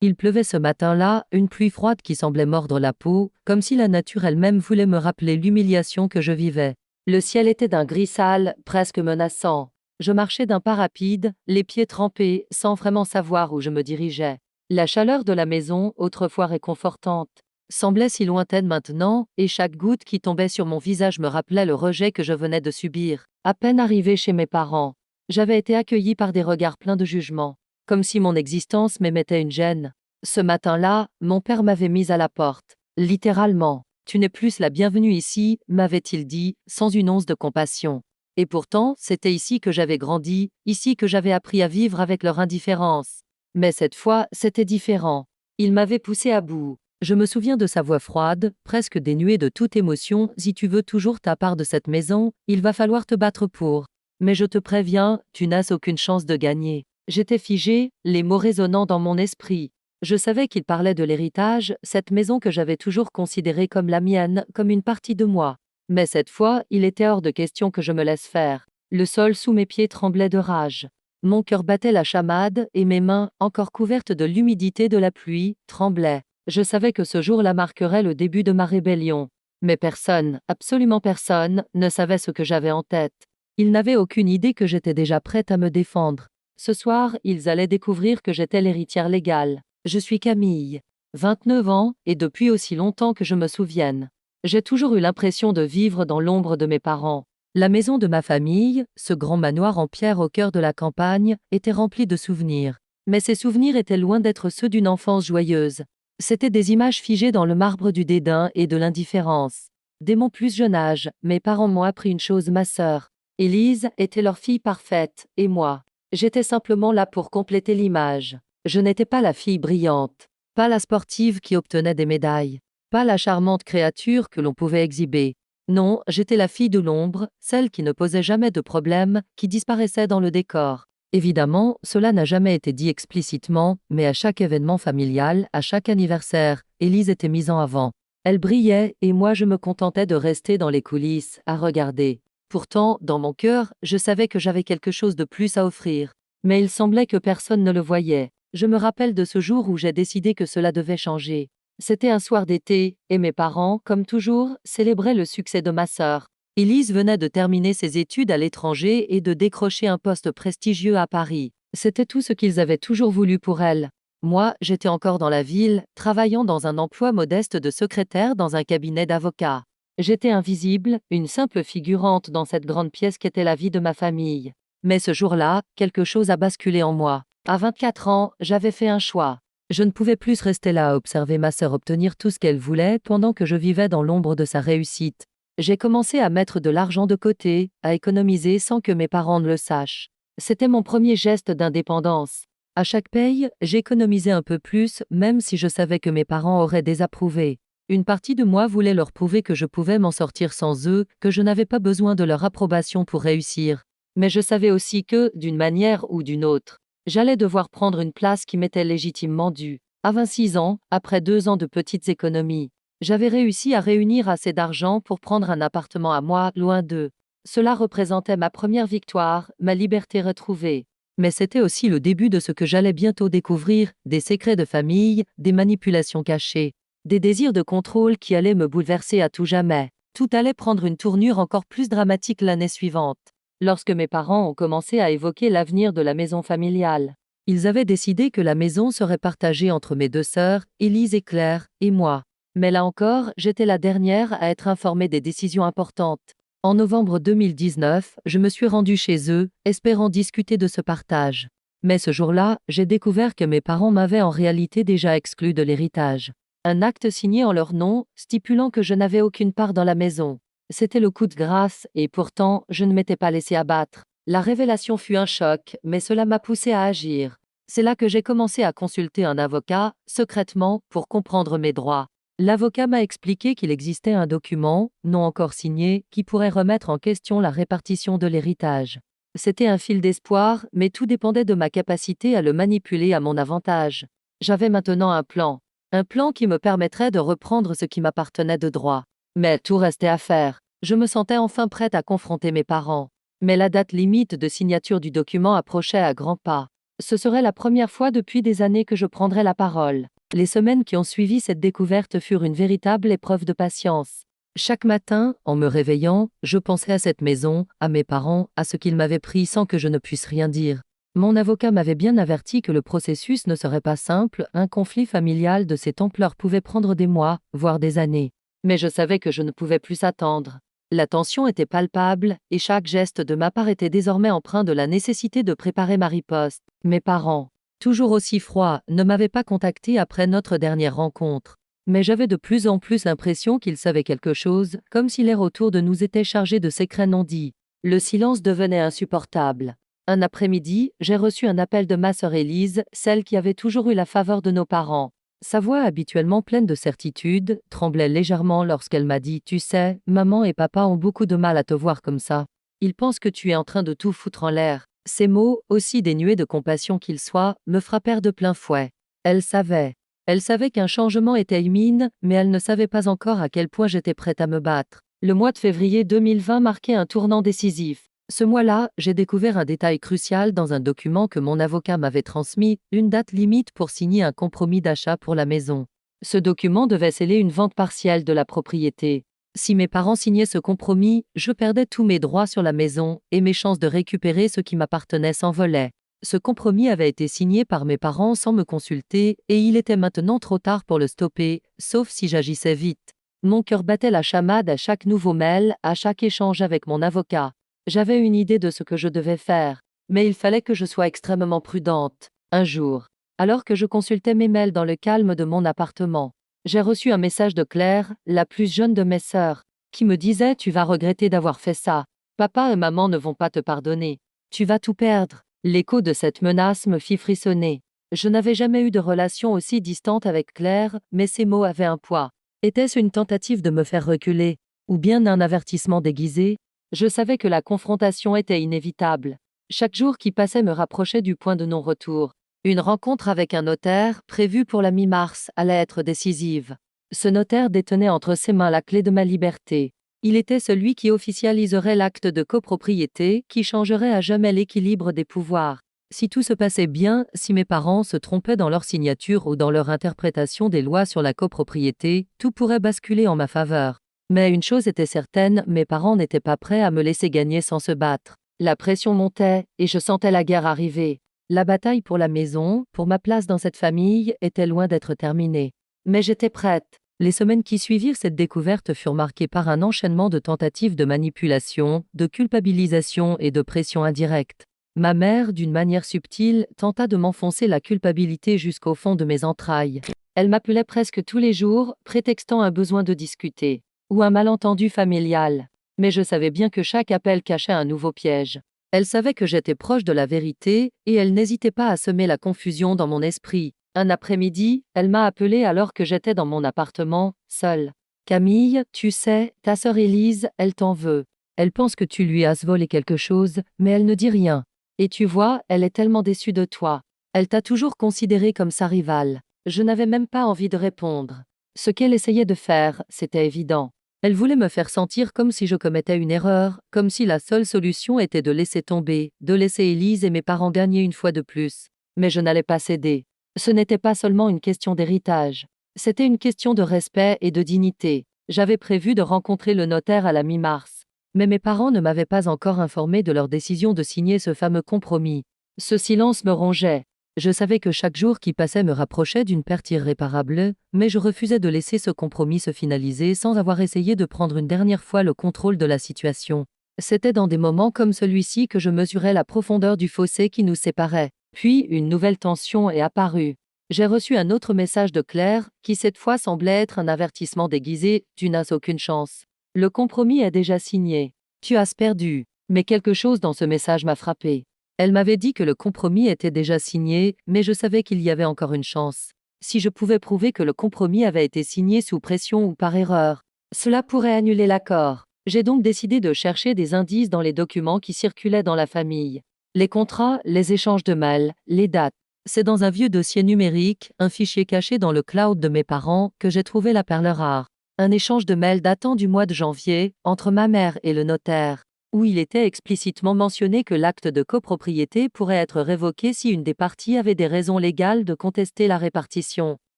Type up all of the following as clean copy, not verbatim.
Il pleuvait ce matin-là, une pluie froide qui semblait mordre la peau, comme si la nature elle-même voulait me rappeler l'humiliation que je vivais. Le ciel était d'un gris sale, presque menaçant. Je marchais d'un pas rapide, les pieds trempés, sans vraiment savoir où je me dirigeais. La chaleur de la maison, autrefois réconfortante, semblait si lointaine maintenant, et chaque goutte qui tombait sur mon visage me rappelait le rejet que je venais de subir. À peine arrivé chez mes parents, j'avais été accueilli par des regards pleins de jugement, comme si mon existence m'émettait une gêne. Ce matin-là, mon père m'avait mise à la porte. Littéralement. Tu n'es plus la bienvenue ici, m'avait-il dit, sans une once de compassion. Et pourtant, c'était ici que j'avais grandi, ici que j'avais appris à vivre avec leur indifférence. Mais cette fois, c'était différent. Il m'avait poussé à bout. Je me souviens de sa voix froide, presque dénuée de toute émotion. Si tu veux toujours ta part de cette maison, il va falloir te battre pour. Mais je te préviens, tu n'as aucune chance de gagner. J'étais figée, les mots résonnant dans mon esprit. Je savais qu'il parlait de l'héritage, cette maison que j'avais toujours considérée comme la mienne, comme une partie de moi. Mais cette fois, il était hors de question que je me laisse faire. Le sol sous mes pieds tremblait de rage. Mon cœur battait la chamade, et mes mains, encore couvertes de l'humidité de la pluie, tremblaient. Je savais que ce jour-là marquerait le début de ma rébellion. Mais personne, absolument personne, ne savait ce que j'avais en tête. Ils n'avaient aucune idée que j'étais déjà prête à me défendre. Ce soir, ils allaient découvrir que j'étais l'héritière légale. Je suis Camille, 29 ans, et depuis aussi longtemps que je me souvienne. J'ai toujours eu l'impression de vivre dans l'ombre de mes parents. La maison de ma famille, ce grand manoir en pierre au cœur de la campagne, était rempli de souvenirs. Mais ces souvenirs étaient loin d'être ceux d'une enfance joyeuse. C'étaient des images figées dans le marbre du dédain et de l'indifférence. Dès mon plus jeune âge, mes parents m'ont appris une chose, ma sœur. Élise était leur fille parfaite, et moi, j'étais simplement là pour compléter l'image. Je n'étais pas la fille brillante, pas la sportive qui obtenait des médailles, pas la charmante créature que l'on pouvait exhiber. Non, j'étais la fille de l'ombre, celle qui ne posait jamais de problème, qui disparaissait dans le décor. Évidemment, cela n'a jamais été dit explicitement, mais à chaque événement familial, à chaque anniversaire, Élise était mise en avant. Elle brillait, et moi je me contentais de rester dans les coulisses, à regarder. Pourtant, dans mon cœur, je savais que j'avais quelque chose de plus à offrir. Mais il semblait que personne ne le voyait. Je me rappelle de ce jour où j'ai décidé que cela devait changer. C'était un soir d'été, et mes parents, comme toujours, célébraient le succès de ma sœur. Élise venait de terminer ses études à l'étranger et de décrocher un poste prestigieux à Paris. C'était tout ce qu'ils avaient toujours voulu pour elle. Moi, j'étais encore dans la ville, travaillant dans un emploi modeste de secrétaire dans un cabinet d'avocat. J'étais invisible, une simple figurante dans cette grande pièce qu'était la vie de ma famille. Mais ce jour-là, quelque chose a basculé en moi. À 24 ans, j'avais fait un choix. Je ne pouvais plus rester là à observer ma sœur obtenir tout ce qu'elle voulait pendant que je vivais dans l'ombre de sa réussite. J'ai commencé à mettre de l'argent de côté, à économiser sans que mes parents ne le sachent. C'était mon premier geste d'indépendance. À chaque paye, j'économisais un peu plus, même si je savais que mes parents auraient désapprouvé. Une partie de moi voulait leur prouver que je pouvais m'en sortir sans eux, que je n'avais pas besoin de leur approbation pour réussir. Mais je savais aussi que, d'une manière ou d'une autre, j'allais devoir prendre une place qui m'était légitimement due. À 26 ans, après 2 ans de petites économies, j'avais réussi à réunir assez d'argent pour prendre un appartement à moi, loin d'eux. Cela représentait ma première victoire, ma liberté retrouvée. Mais c'était aussi le début de ce que j'allais bientôt découvrir, des secrets de famille, des manipulations cachées, des désirs de contrôle qui allaient me bouleverser à tout jamais. Tout allait prendre une tournure encore plus dramatique l'année suivante. Lorsque mes parents ont commencé à évoquer l'avenir de la maison familiale, ils avaient décidé que la maison serait partagée entre mes 2 sœurs, Élise et Claire, et moi. Mais là encore, j'étais la dernière à être informée des décisions importantes. En novembre 2019, je me suis rendue chez eux, espérant discuter de ce partage. Mais ce jour-là, j'ai découvert que mes parents m'avaient en réalité déjà exclu de l'héritage. Un acte signé en leur nom, stipulant que je n'avais aucune part dans la maison. C'était le coup de grâce, et pourtant, je ne m'étais pas laissé abattre. La révélation fut un choc, mais cela m'a poussé à agir. C'est là que j'ai commencé à consulter un avocat, secrètement, pour comprendre mes droits. L'avocat m'a expliqué qu'il existait un document, non encore signé, qui pourrait remettre en question la répartition de l'héritage. C'était un fil d'espoir, mais tout dépendait de ma capacité à le manipuler à mon avantage. J'avais maintenant un plan. Un plan qui me permettrait de reprendre ce qui m'appartenait de droit. Mais tout restait à faire. Je me sentais enfin prête à confronter mes parents. Mais la date limite de signature du document approchait à grands pas. Ce serait la première fois depuis des années que je prendrais la parole. Les semaines qui ont suivi cette découverte furent une véritable épreuve de patience. Chaque matin, en me réveillant, je pensais à cette maison, à mes parents, à ce qu'ils m'avaient pris sans que je ne puisse rien dire. Mon avocat m'avait bien averti que le processus ne serait pas simple, un conflit familial de cette ampleur pouvait prendre des mois, voire des années. Mais je savais que je ne pouvais plus attendre. La tension était palpable, et chaque geste de ma part était désormais empreint de la nécessité de préparer ma riposte. Mes parents, toujours aussi froids, ne m'avaient pas contacté après notre dernière rencontre. Mais j'avais de plus en plus l'impression qu'ils savaient quelque chose, comme si l'air autour de nous était chargé de secrets non dits. Le silence devenait insupportable. Un après-midi, j'ai reçu un appel de ma sœur Élise, celle qui avait toujours eu la faveur de nos parents. Sa voix, habituellement pleine de certitude, tremblait légèrement lorsqu'elle m'a dit « Tu sais, maman et papa ont beaucoup de mal à te voir comme ça. Ils pensent que tu es en train de tout foutre en l'air. » Ces mots, aussi dénués de compassion qu'ils soient, me frappèrent de plein fouet. Elle savait. Elle savait qu'un changement était imminent, mais elle ne savait pas encore à quel point j'étais prête à me battre. Le mois de février 2020 marquait un tournant décisif. Ce mois-là, j'ai découvert un détail crucial dans un document que mon avocat m'avait transmis, une date limite pour signer un compromis d'achat pour la maison. Ce document devait sceller une vente partielle de la propriété. Si mes parents signaient ce compromis, je perdais tous mes droits sur la maison, et mes chances de récupérer ce qui m'appartenait s'envolaient. Ce compromis avait été signé par mes parents sans me consulter, et il était maintenant trop tard pour le stopper, sauf si j'agissais vite. Mon cœur battait la chamade à chaque nouveau mail, à chaque échange avec mon avocat. J'avais une idée de ce que je devais faire, mais il fallait que je sois extrêmement prudente. Un jour, alors que je consultais mes mails dans le calme de mon appartement, j'ai reçu un message de Claire, la plus jeune de mes sœurs, qui me disait « Tu vas regretter d'avoir fait ça. Papa et maman ne vont pas te pardonner. Tu vas tout perdre. » L'écho de cette menace me fit frissonner. Je n'avais jamais eu de relation aussi distante avec Claire, mais ces mots avaient un poids. Était-ce une tentative de me faire reculer, ou bien un avertissement déguisé? Je savais que la confrontation était inévitable. Chaque jour qui passait me rapprochait du point de non-retour. Une rencontre avec un notaire, prévue pour la mi-mars, allait être décisive. Ce notaire détenait entre ses mains la clé de ma liberté. Il était celui qui officialiserait l'acte de copropriété, qui changerait à jamais l'équilibre des pouvoirs. Si tout se passait bien, si mes parents se trompaient dans leur signature ou dans leur interprétation des lois sur la copropriété, tout pourrait basculer en ma faveur. Mais une chose était certaine, mes parents n'étaient pas prêts à me laisser gagner sans se battre. La pression montait, et je sentais la guerre arriver. La bataille pour la maison, pour ma place dans cette famille, était loin d'être terminée. Mais j'étais prête. Les semaines qui suivirent cette découverte furent marquées par un enchaînement de tentatives de manipulation, de culpabilisation et de pression indirecte. Ma mère, d'une manière subtile, tenta de m'enfoncer la culpabilité jusqu'au fond de mes entrailles. Elle m'appelait presque tous les jours, prétextant un besoin de discuter, ou un malentendu familial. Mais je savais bien que chaque appel cachait un nouveau piège. Elle savait que j'étais proche de la vérité, et elle n'hésitait pas à semer la confusion dans mon esprit. Un après-midi, elle m'a appelé alors que j'étais dans mon appartement, seule. « Camille, tu sais, ta sœur Élise, elle t'en veut. Elle pense que tu lui as volé quelque chose, mais elle ne dit rien. Et tu vois, elle est tellement déçue de toi. Elle t'a toujours considéré comme sa rivale. » Je n'avais même pas envie de répondre. Ce qu'elle essayait de faire, c'était évident. Elle voulait me faire sentir comme si je commettais une erreur, comme si la seule solution était de laisser tomber, de laisser Élise et mes parents gagner une fois de plus. Mais je n'allais pas céder. Ce n'était pas seulement une question d'héritage. C'était une question de respect et de dignité. J'avais prévu de rencontrer le notaire à la mi-mars. Mais mes parents ne m'avaient pas encore informé de leur décision de signer ce fameux compromis. Ce silence me rongeait. Je savais que chaque jour qui passait me rapprochait d'une perte irréparable, mais je refusais de laisser ce compromis se finaliser sans avoir essayé de prendre une dernière fois le contrôle de la situation. C'était dans des moments comme celui-ci que je mesurais la profondeur du fossé qui nous séparait. Puis, une nouvelle tension est apparue. J'ai reçu un autre message de Claire, qui cette fois semblait être un avertissement déguisé « Tu n'as aucune chance. Le compromis est déjà signé. Tu as perdu. » Mais quelque chose dans ce message m'a frappé. Elle m'avait dit que le compromis était déjà signé, mais je savais qu'il y avait encore une chance. Si je pouvais prouver que le compromis avait été signé sous pression ou par erreur, cela pourrait annuler l'accord. J'ai donc décidé de chercher des indices dans les documents qui circulaient dans la famille. Les contrats, les échanges de mails, les dates. C'est dans un vieux dossier numérique, un fichier caché dans le cloud de mes parents, que j'ai trouvé la perle rare. Un échange de mails datant du mois de janvier, entre ma mère et le notaire. où il était explicitement mentionné que l'acte de copropriété pourrait être révoqué si une des parties avait des raisons légales de contester la répartition.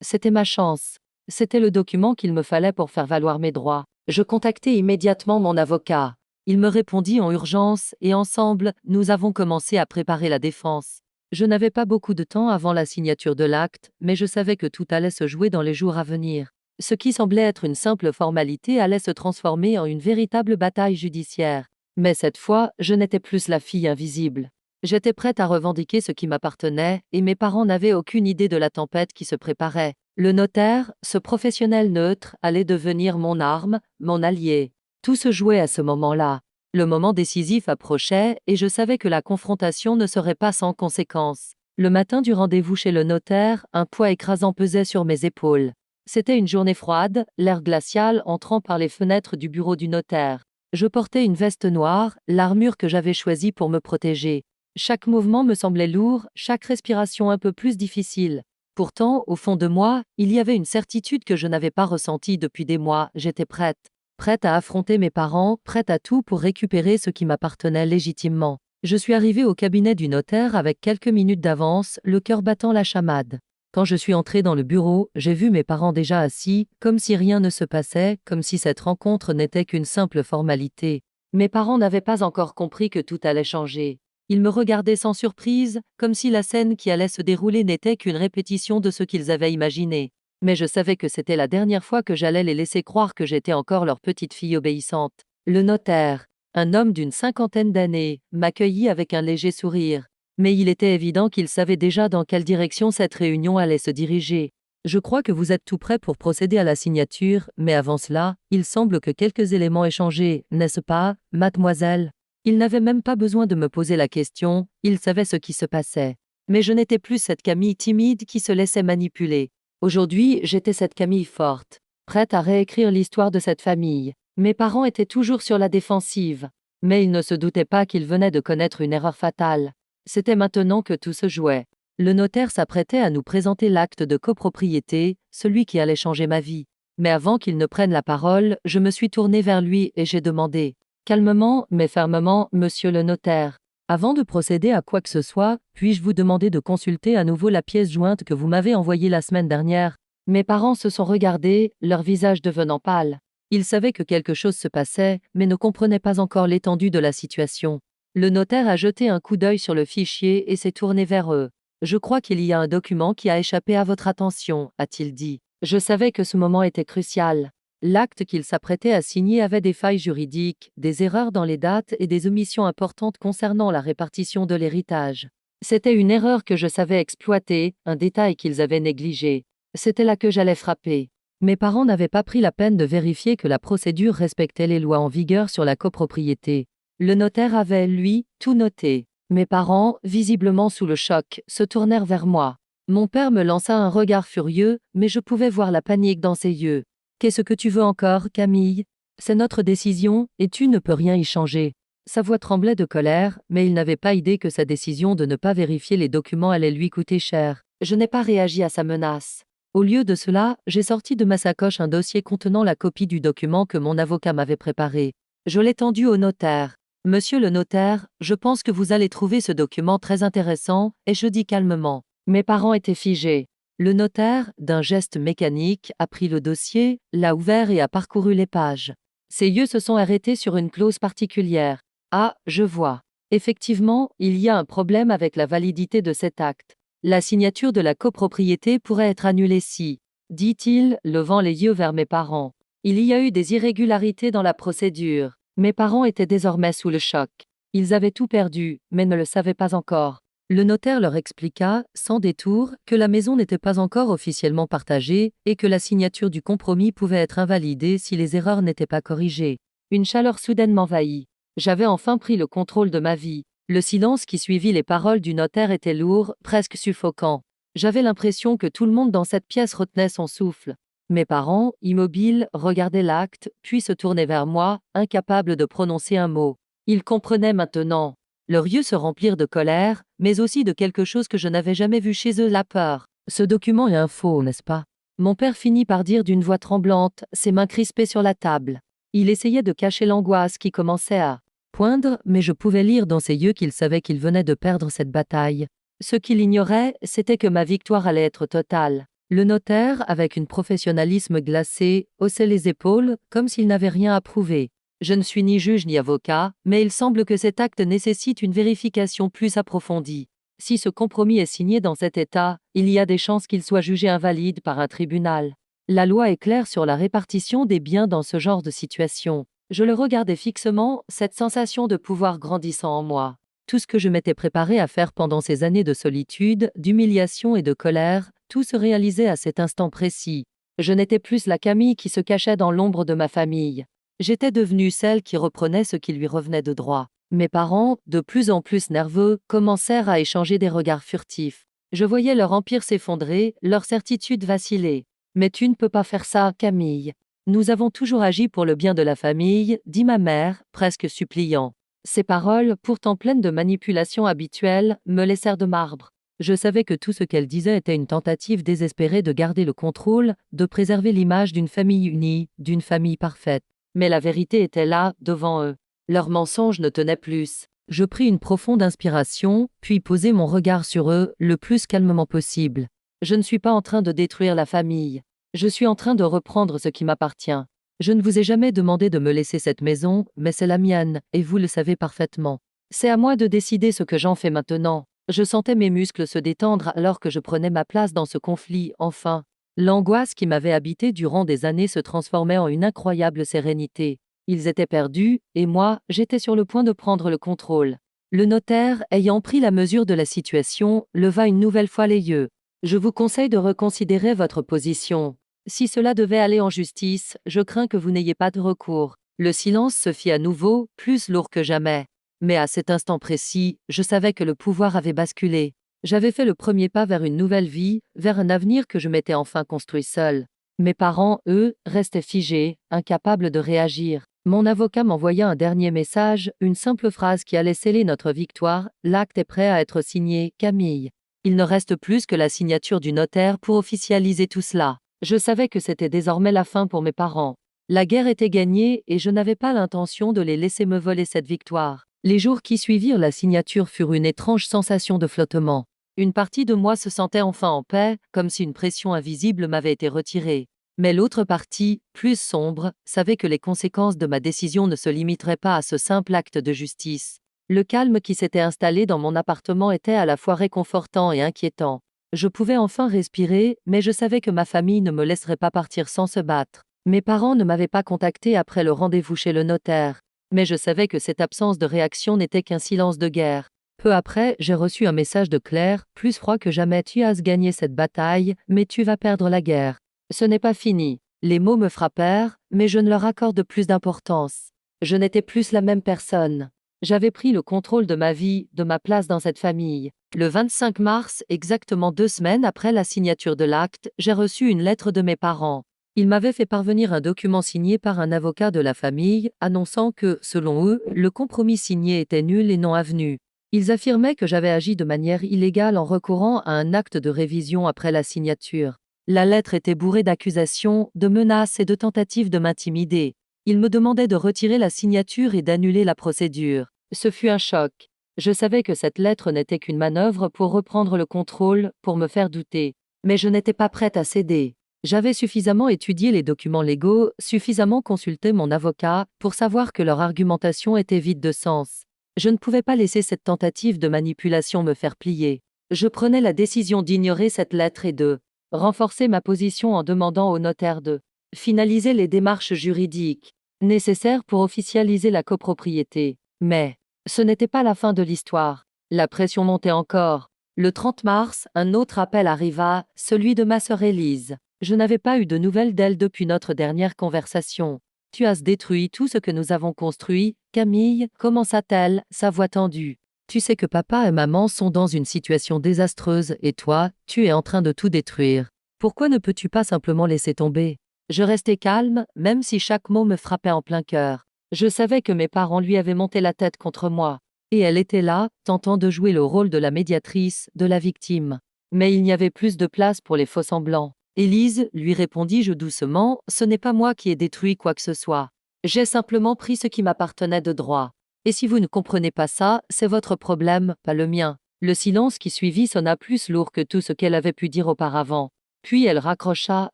C'était ma chance. C'était le document qu'il me fallait pour faire valoir mes droits. Je contactai immédiatement mon avocat. Il me répondit en urgence et ensemble, nous avons commencé à préparer la défense. Je n'avais pas beaucoup de temps avant la signature de l'acte, mais je savais que tout allait se jouer dans les jours à venir. Ce qui semblait être une simple formalité allait se transformer en une véritable bataille judiciaire. Mais cette fois, je n'étais plus la fille invisible. J'étais prête à revendiquer ce qui m'appartenait, et mes parents n'avaient aucune idée de la tempête qui se préparait. Le notaire, ce professionnel neutre, allait devenir mon arme, mon allié. Tout se jouait à ce moment-là. Le moment décisif approchait, et je savais que la confrontation ne serait pas sans conséquences. Le matin du rendez-vous chez le notaire, un poids écrasant pesait sur mes épaules. C'était une journée froide, l'air glacial entrant par les fenêtres du bureau du notaire. Je portais une veste noire, l'armure que j'avais choisie pour me protéger. Chaque mouvement me semblait lourd, chaque respiration un peu plus difficile. Pourtant, au fond de moi, il y avait une certitude que je n'avais pas ressentie depuis des mois, j'étais prête. Prête à affronter mes parents, prête à tout pour récupérer ce qui m'appartenait légitimement. Je suis arrivée au cabinet du notaire avec quelques minutes d'avance, le cœur battant la chamade. Quand je suis entrée dans le bureau, j'ai vu mes parents déjà assis, comme si rien ne se passait, comme si cette rencontre n'était qu'une simple formalité. Mes parents n'avaient pas encore compris que tout allait changer. Ils me regardaient sans surprise, comme si la scène qui allait se dérouler n'était qu'une répétition de ce qu'ils avaient imaginé. Mais je savais que c'était la dernière fois que j'allais les laisser croire que j'étais encore leur petite fille obéissante. Le notaire, un homme d'une cinquantaine d'années, m'accueillit avec un léger sourire. Mais il était évident qu'il savait déjà dans quelle direction cette réunion allait se diriger. Je crois que vous êtes tout prêt pour procéder à la signature, mais avant cela, il semble que quelques éléments aient changé, n'est-ce pas, mademoiselle? Il n'avait même pas besoin de me poser la question, il savait ce qui se passait. Mais je n'étais plus cette Camille timide qui se laissait manipuler. Aujourd'hui, j'étais cette Camille forte, prête à réécrire l'histoire de cette famille. Mes parents étaient toujours sur la défensive, mais ils ne se doutaient pas qu'ils venaient de commettre une erreur fatale. C'était maintenant que tout se jouait. Le notaire s'apprêtait à nous présenter l'acte de copropriété, celui qui allait changer ma vie. Mais avant qu'il ne prenne la parole, je me suis tournée vers lui et j'ai demandé, calmement mais fermement, monsieur le notaire, avant de procéder à quoi que ce soit, puis-je vous demander de consulter à nouveau la pièce jointe que vous m'avez envoyée la semaine dernière? Mes parents se sont regardés, leur visage devenant pâle. Ils savaient que quelque chose se passait, mais ne comprenaient pas encore l'étendue de la situation. Le notaire a jeté un coup d'œil sur le fichier et s'est tourné vers eux. Je crois qu'il y a un document qui a échappé à votre attention, a-t-il dit. Je savais que ce moment était crucial. L'acte qu'il s'apprêtait à signer avait des failles juridiques, des erreurs dans les dates et des omissions importantes concernant la répartition de l'héritage. C'était une erreur que je savais exploiter, un détail qu'ils avaient négligé. C'était là que j'allais frapper. Mes parents n'avaient pas pris la peine de vérifier que la procédure respectait les lois en vigueur sur la copropriété. Le notaire avait, lui, tout noté. Mes parents, visiblement sous le choc, se tournèrent vers moi. Mon père me lança un regard furieux, mais je pouvais voir la panique dans ses yeux. « Qu'est-ce que tu veux encore, Camille? C'est notre décision, et tu ne peux rien y changer. » Sa voix tremblait de colère, mais il n'avait pas idée que sa décision de ne pas vérifier les documents allait lui coûter cher. Je n'ai pas réagi à sa menace. Au lieu de cela, j'ai sorti de ma sacoche un dossier contenant la copie du document que mon avocat m'avait préparé. Je l'ai tendu au notaire. « Monsieur le notaire, je pense que vous allez trouver ce document très intéressant, et je dis calmement. » Mes parents étaient figés. Le notaire, d'un geste mécanique, a pris le dossier, l'a ouvert et a parcouru les pages. Ses yeux se sont arrêtés sur une clause particulière. « Ah, je vois. Effectivement, il y a un problème avec la validité de cet acte. La signature de la copropriété pourrait être annulée si, dit-il, levant les yeux vers mes parents. Il y a eu des irrégularités dans la procédure. Mes parents étaient désormais sous le choc. Ils avaient tout perdu, mais ne le savaient pas encore. Le notaire leur expliqua, sans détour, que la maison n'était pas encore officiellement partagée et que la signature du compromis pouvait être invalidée si les erreurs n'étaient pas corrigées. Une chaleur soudaine m'envahit. J'avais enfin pris le contrôle de ma vie. Le silence qui suivit les paroles du notaire était lourd, presque suffocant. J'avais l'impression que tout le monde dans cette pièce retenait son souffle. Mes parents, immobiles, regardaient l'acte, puis se tournaient vers moi, incapables de prononcer un mot. Ils comprenaient maintenant. Leurs yeux se remplirent de colère, mais aussi de quelque chose que je n'avais jamais vu chez eux, la peur. Ce document est un faux, n'est-ce pas? Mon père finit par dire d'une voix tremblante, ses mains crispées sur la table. Il essayait de cacher l'angoisse qui commençait à poindre, mais je pouvais lire dans ses yeux qu'il savait qu'il venait de perdre cette bataille. Ce qu'il ignorait, c'était que ma victoire allait être totale. Le notaire, avec un professionnalisme glacé, haussait les épaules, comme s'il n'avait rien à prouver. Je ne suis ni juge ni avocat, mais il semble que cet acte nécessite une vérification plus approfondie. Si ce compromis est signé dans cet état, il y a des chances qu'il soit jugé invalide par un tribunal. La loi est claire sur la répartition des biens dans ce genre de situation. Je le regardais fixement, cette sensation de pouvoir grandissant en moi. Tout ce que je m'étais préparé à faire pendant ces années de solitude, d'humiliation et de colère, tout se réalisait à cet instant précis. Je n'étais plus la Camille qui se cachait dans l'ombre de ma famille. J'étais devenue celle qui reprenait ce qui lui revenait de droit. Mes parents, de plus en plus nerveux, commencèrent à échanger des regards furtifs. Je voyais leur empire s'effondrer, leur certitude vaciller. « Mais tu ne peux pas faire ça, Camille. Nous avons toujours agi pour le bien de la famille, dit ma mère, presque suppliant. Ces paroles, pourtant pleines de manipulation habituelle, me laissèrent de marbre. Je savais que tout ce qu'elle disait était une tentative désespérée de garder le contrôle, de préserver l'image d'une famille unie, d'une famille parfaite. Mais la vérité était là, devant eux. Leurs mensonges ne tenaient plus. Je pris une profonde inspiration, puis posai mon regard sur eux, le plus calmement possible. Je ne suis pas en train de détruire la famille. Je suis en train de reprendre ce qui m'appartient. Je ne vous ai jamais demandé de me laisser cette maison, mais c'est la mienne, et vous le savez parfaitement. C'est à moi de décider ce que j'en fais maintenant. Je sentais mes muscles se détendre alors que je prenais ma place dans ce conflit, enfin. L'angoisse qui m'avait habité durant des années se transformait en une incroyable sérénité. Ils étaient perdus, et moi, j'étais sur le point de prendre le contrôle. Le notaire, ayant pris la mesure de la situation, leva une nouvelle fois les yeux. Je vous conseille de reconsidérer votre position. Si cela devait aller en justice, je crains que vous n'ayez pas de recours. Le silence se fit à nouveau, plus lourd que jamais. Mais à cet instant précis, je savais que le pouvoir avait basculé. J'avais fait le premier pas vers une nouvelle vie, vers un avenir que je m'étais enfin construit seul. Mes parents, eux, restaient figés, incapables de réagir. Mon avocat m'envoya un dernier message, une simple phrase qui allait sceller notre victoire. L'acte est prêt à être signé, Camille. Il ne reste plus que la signature du notaire pour officialiser tout cela. Je savais que c'était désormais la fin pour mes parents. La guerre était gagnée et je n'avais pas l'intention de les laisser me voler cette victoire. Les jours qui suivirent la signature furent une étrange sensation de flottement. Une partie de moi se sentait enfin en paix, comme si une pression invisible m'avait été retirée. Mais l'autre partie, plus sombre, savait que les conséquences de ma décision ne se limiteraient pas à ce simple acte de justice. Le calme qui s'était installé dans mon appartement était à la fois réconfortant et inquiétant. Je pouvais enfin respirer, mais je savais que ma famille ne me laisserait pas partir sans se battre. Mes parents ne m'avaient pas contacté après le rendez-vous chez le notaire. Mais je savais que cette absence de réaction n'était qu'un silence de guerre. Peu après, j'ai reçu un message de Claire, plus froid que jamais. Tu as gagné cette bataille, mais tu vas perdre la guerre. Ce n'est pas fini. Les mots me frappèrent, mais je ne leur accorde plus d'importance. Je n'étais plus la même personne. J'avais pris le contrôle de ma vie, de ma place dans cette famille. Le 25 mars, exactement 2 semaines après la signature de l'acte, j'ai reçu une lettre de mes parents. Ils m'avaient fait parvenir un document signé par un avocat de la famille, annonçant que, selon eux, le compromis signé était nul et non avenu. Ils affirmaient que j'avais agi de manière illégale en recourant à un acte de révision après la signature. La lettre était bourrée d'accusations, de menaces et de tentatives de m'intimider. Ils me demandaient de retirer la signature et d'annuler la procédure. Ce fut un choc. Je savais que cette lettre n'était qu'une manœuvre pour reprendre le contrôle, pour me faire douter. Mais je n'étais pas prête à céder. J'avais suffisamment étudié les documents légaux, suffisamment consulté mon avocat, pour savoir que leur argumentation était vide de sens. Je ne pouvais pas laisser cette tentative de manipulation me faire plier. Je prenais la décision d'ignorer cette lettre et de renforcer ma position en demandant au notaire de finaliser les démarches juridiques nécessaires pour officialiser la copropriété. Mais ce n'était pas la fin de l'histoire. La pression montait encore. Le 30 mars, un autre appel arriva, celui de ma sœur Élise. Je n'avais pas eu de nouvelles d'elle depuis notre dernière conversation. « Tu as détruit tout ce que nous avons construit, Camille » commença-t-elle, sa voix tendue. « Tu sais que papa et maman sont dans une situation désastreuse et toi, tu es en train de tout détruire. Pourquoi ne peux-tu pas simplement laisser tomber ?» Je restais calme, même si chaque mot me frappait en plein cœur. Je savais que mes parents lui avaient monté la tête contre moi. Et elle était là, tentant de jouer le rôle de la médiatrice, de la victime. Mais il n'y avait plus de place pour les faux-semblants. Élise, lui répondis-je doucement, ce n'est pas moi qui ai détruit quoi que ce soit. J'ai simplement pris ce qui m'appartenait de droit. Et si vous ne comprenez pas ça, c'est votre problème, pas le mien. Le silence qui suivit sonna plus lourd que tout ce qu'elle avait pu dire auparavant. Puis elle raccrocha,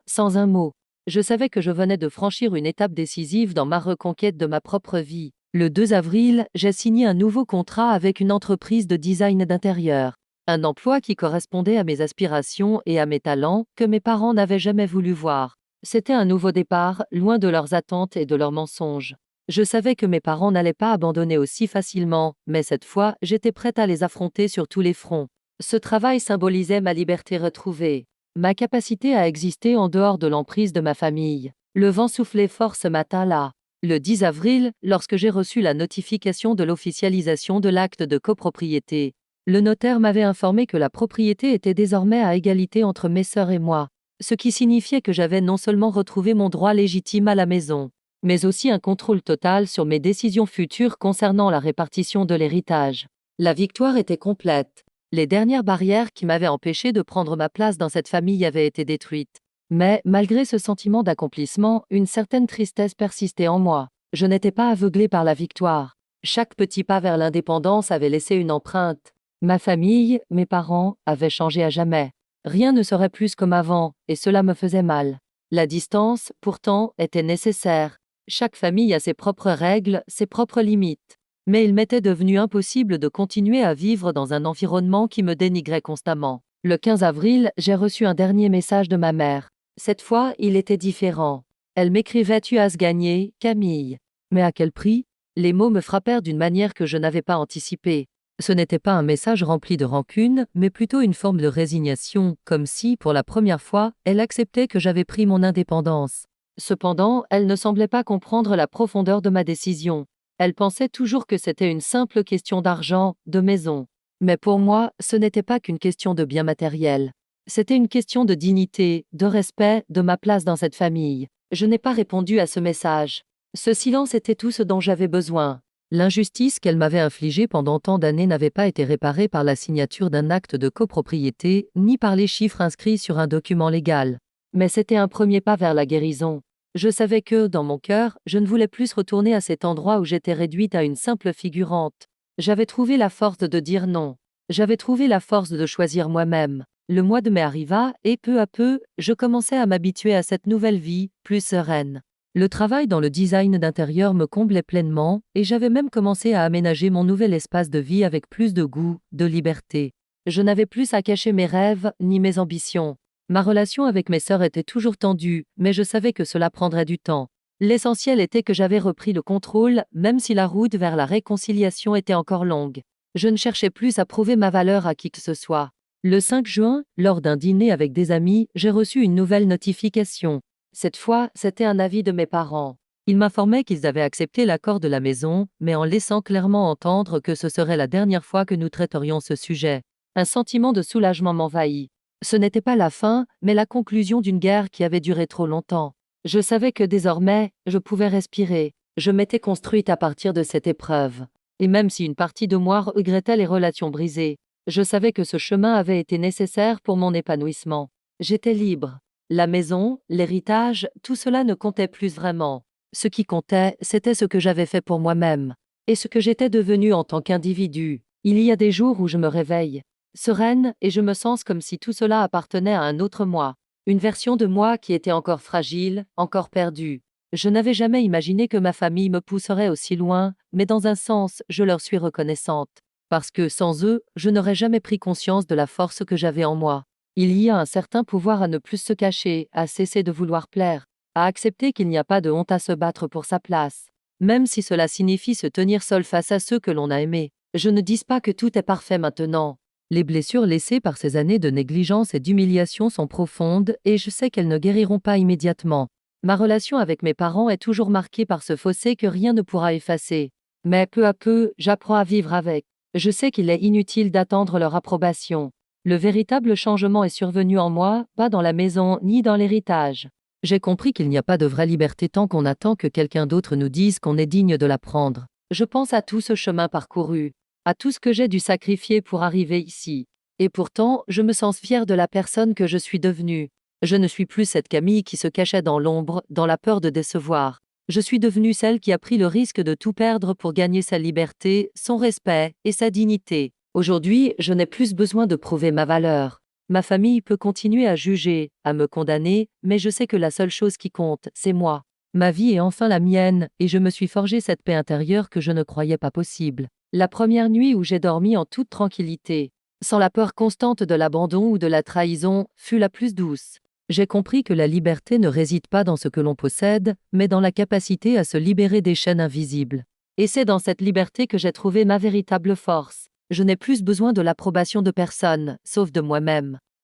sans un mot. Je savais que je venais de franchir une étape décisive dans ma reconquête de ma propre vie. Le 2 avril, j'ai signé un nouveau contrat avec une entreprise de design d'intérieur. Un emploi qui correspondait à mes aspirations et à mes talents que mes parents n'avaient jamais voulu voir. C'était un nouveau départ, loin de leurs attentes et de leurs mensonges. Je savais que mes parents n'allaient pas abandonner aussi facilement, mais cette fois, j'étais prête à les affronter sur tous les fronts. Ce travail symbolisait ma liberté retrouvée, ma capacité à exister en dehors de l'emprise de ma famille. Le vent soufflait fort ce matin-là. Le 10 avril, lorsque j'ai reçu la notification de l'officialisation de l'acte de copropriété, le notaire m'avait informé que la propriété était désormais à égalité entre mes sœurs et moi, ce qui signifiait que j'avais non seulement retrouvé mon droit légitime à la maison, mais aussi un contrôle total sur mes décisions futures concernant la répartition de l'héritage. La victoire était complète. Les dernières barrières qui m'avaient empêché de prendre ma place dans cette famille avaient été détruites. Mais, malgré ce sentiment d'accomplissement, une certaine tristesse persistait en moi. Je n'étais pas aveuglée par la victoire. Chaque petit pas vers l'indépendance avait laissé une empreinte. Ma famille, mes parents, avaient changé à jamais. Rien ne serait plus comme avant, et cela me faisait mal. La distance, pourtant, était nécessaire. Chaque famille a ses propres règles, ses propres limites. Mais il m'était devenu impossible de continuer à vivre dans un environnement qui me dénigrait constamment. Le 15 avril, j'ai reçu un dernier message de ma mère. Cette fois, il était différent. Elle m'écrivait « Tu as gagné, Camille ». Mais à quel prix? Les mots me frappèrent d'une manière que je n'avais pas anticipée. Ce n'était pas un message rempli de rancune, mais plutôt une forme de résignation, comme si, pour la première fois, elle acceptait que j'avais pris mon indépendance. Cependant, elle ne semblait pas comprendre la profondeur de ma décision. Elle pensait toujours que c'était une simple question d'argent, de maison. Mais pour moi, ce n'était pas qu'une question de biens matériels. C'était une question de dignité, de respect, de ma place dans cette famille. Je n'ai pas répondu à ce message. Ce silence était tout ce dont j'avais besoin. L'injustice qu'elle m'avait infligée pendant tant d'années n'avait pas été réparée par la signature d'un acte de copropriété, ni par les chiffres inscrits sur un document légal. Mais c'était un premier pas vers la guérison. Je savais que, dans mon cœur, je ne voulais plus retourner à cet endroit où j'étais réduite à une simple figurante. J'avais trouvé la force de dire non. J'avais trouvé la force de choisir moi-même. Le mois de mai arriva, et peu à peu, je commençais à m'habituer à cette nouvelle vie, plus sereine. Le travail dans le design d'intérieur me comblait pleinement, et j'avais même commencé à aménager mon nouvel espace de vie avec plus de goût, de liberté. Je n'avais plus à cacher mes rêves, ni mes ambitions. Ma relation avec mes sœurs était toujours tendue, mais je savais que cela prendrait du temps. L'essentiel était que j'avais repris le contrôle, même si la route vers la réconciliation était encore longue. Je ne cherchais plus à prouver ma valeur à qui que ce soit. Le 5 juin, lors d'un dîner avec des amis, j'ai reçu une nouvelle notification. Cette fois, c'était un avis de mes parents. Ils m'informaient qu'ils avaient accepté l'accord de la maison, mais en laissant clairement entendre que ce serait la dernière fois que nous traiterions ce sujet. Un sentiment de soulagement m'envahit. Ce n'était pas la fin, mais la conclusion d'une guerre qui avait duré trop longtemps. Je savais que désormais, je pouvais respirer. Je m'étais construite à partir de cette épreuve. Et même si une partie de moi regrettait les relations brisées, je savais que ce chemin avait été nécessaire pour mon épanouissement. J'étais libre. La maison, l'héritage, tout cela ne comptait plus vraiment. Ce qui comptait, c'était ce que j'avais fait pour moi-même. Et ce que j'étais devenue en tant qu'individu. Il y a des jours où je me réveille sereine, et je me sens comme si tout cela appartenait à un autre moi. Une version de moi qui était encore fragile, encore perdue. Je n'avais jamais imaginé que ma famille me pousserait aussi loin, mais dans un sens, je leur suis reconnaissante. Parce que, sans eux, je n'aurais jamais pris conscience de la force que j'avais en moi. Il y a un certain pouvoir à ne plus se cacher, à cesser de vouloir plaire, à accepter qu'il n'y a pas de honte à se battre pour sa place. Même si cela signifie se tenir seul face à ceux que l'on a aimés. Je ne dis pas que tout est parfait maintenant. Les blessures laissées par ces années de négligence et d'humiliation sont profondes, et je sais qu'elles ne guériront pas immédiatement. Ma relation avec mes parents est toujours marquée par ce fossé que rien ne pourra effacer. Mais peu à peu, j'apprends à vivre avec. Je sais qu'il est inutile d'attendre leur approbation. Le véritable changement est survenu en moi, pas dans la maison ni dans l'héritage. J'ai compris qu'il n'y a pas de vraie liberté tant qu'on attend que quelqu'un d'autre nous dise qu'on est digne de la prendre. Je pense à tout ce chemin parcouru, à tout ce que j'ai dû sacrifier pour arriver ici. Et pourtant, je me sens fière de la personne que je suis devenue. Je ne suis plus cette Camille qui se cachait dans l'ombre, dans la peur de décevoir. Je suis devenue celle qui a pris le risque de tout perdre pour gagner sa liberté, son respect et sa dignité. Aujourd'hui, je n'ai plus besoin de prouver ma valeur. Ma famille peut continuer à juger, à me condamner, mais je sais que la seule chose qui compte, c'est moi. Ma vie est enfin la mienne, et je me suis forgé cette paix intérieure que je ne croyais pas possible. La première nuit où j'ai dormi en toute tranquillité, sans la peur constante de l'abandon ou de la trahison, fut la plus douce. J'ai compris que la liberté ne réside pas dans ce que l'on possède, mais dans la capacité à se libérer des chaînes invisibles. Et c'est dans cette liberté que j'ai trouvé ma véritable force. Je n'ai plus besoin de l'approbation de personne, sauf de moi-même.